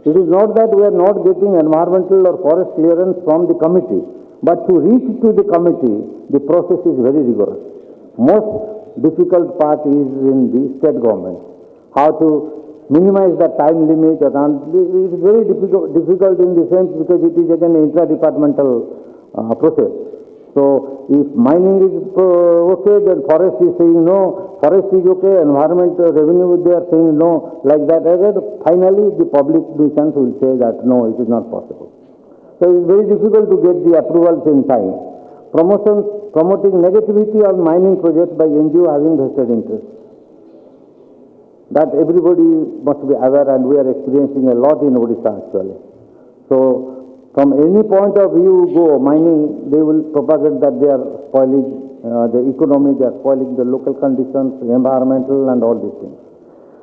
It is not that we are not getting environmental or forest clearance from the committee, but to reach to the committee, the process is very rigorous. Most difficult part is in the state government. How to minimize the time limit, and it is very difficult in the sense because it is again an intra-departmental process. So if mining is okay, then forest is saying no, forest is okay, environment revenue they are saying no, like that. Finally the public nuisance will say that no, it is not possible. So it is very difficult to get the approvals in time. Promoting negativity of mining projects by NGO having vested interest. That everybody must be aware, and we are experiencing a lot in Odisha actually. So from any point of view go mining, they will propagate that they are spoiling the economy, they are spoiling the local conditions, environmental and all these things.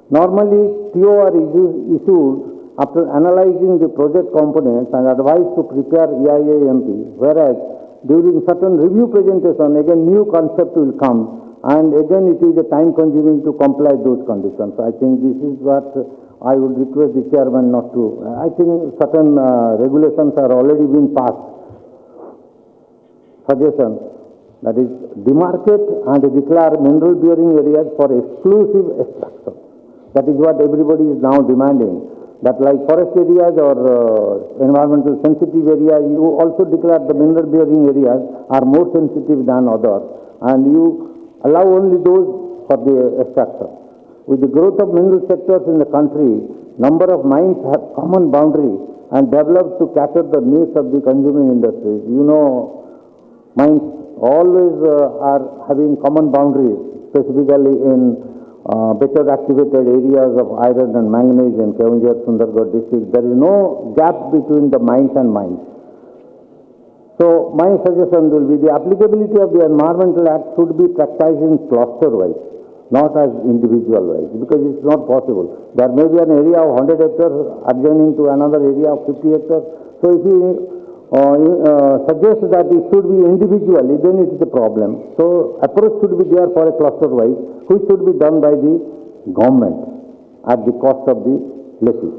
Normally, TO are issued after analyzing the project components and advised to prepare EIA MP, whereas during certain review presentation, again new concept will come, and again it is a time consuming to comply those conditions. I think this is what I would request the chairman not to. I think certain regulations are already been passed. Suggestion, that is, demarcate and declare mineral bearing areas for exclusive extraction. That is what everybody is now demanding. That like forest areas or environmental sensitive areas, you also declare the mineral bearing areas are more sensitive than others, and you allow only those for the extraction. With the growth of mineral sectors in the country, number of mines have common boundaries and developed to cater the needs of the consuming industries. You know, mines always are having common boundaries, specifically in better activated areas of iron and manganese in Keonjhar, Sundargarh district. There is no gap between the mines and mines. So my suggestion will be the applicability of the Environmental Act should be practiced in cluster-wise, not as individual-wise, because it's not possible. There may be an area of 100 hectares adjoining to another area of 50 hectares. So if you suggest that it should be individually, then it is a problem. So approach should be there for a cluster-wise, which should be done by the government at the cost of the lessee.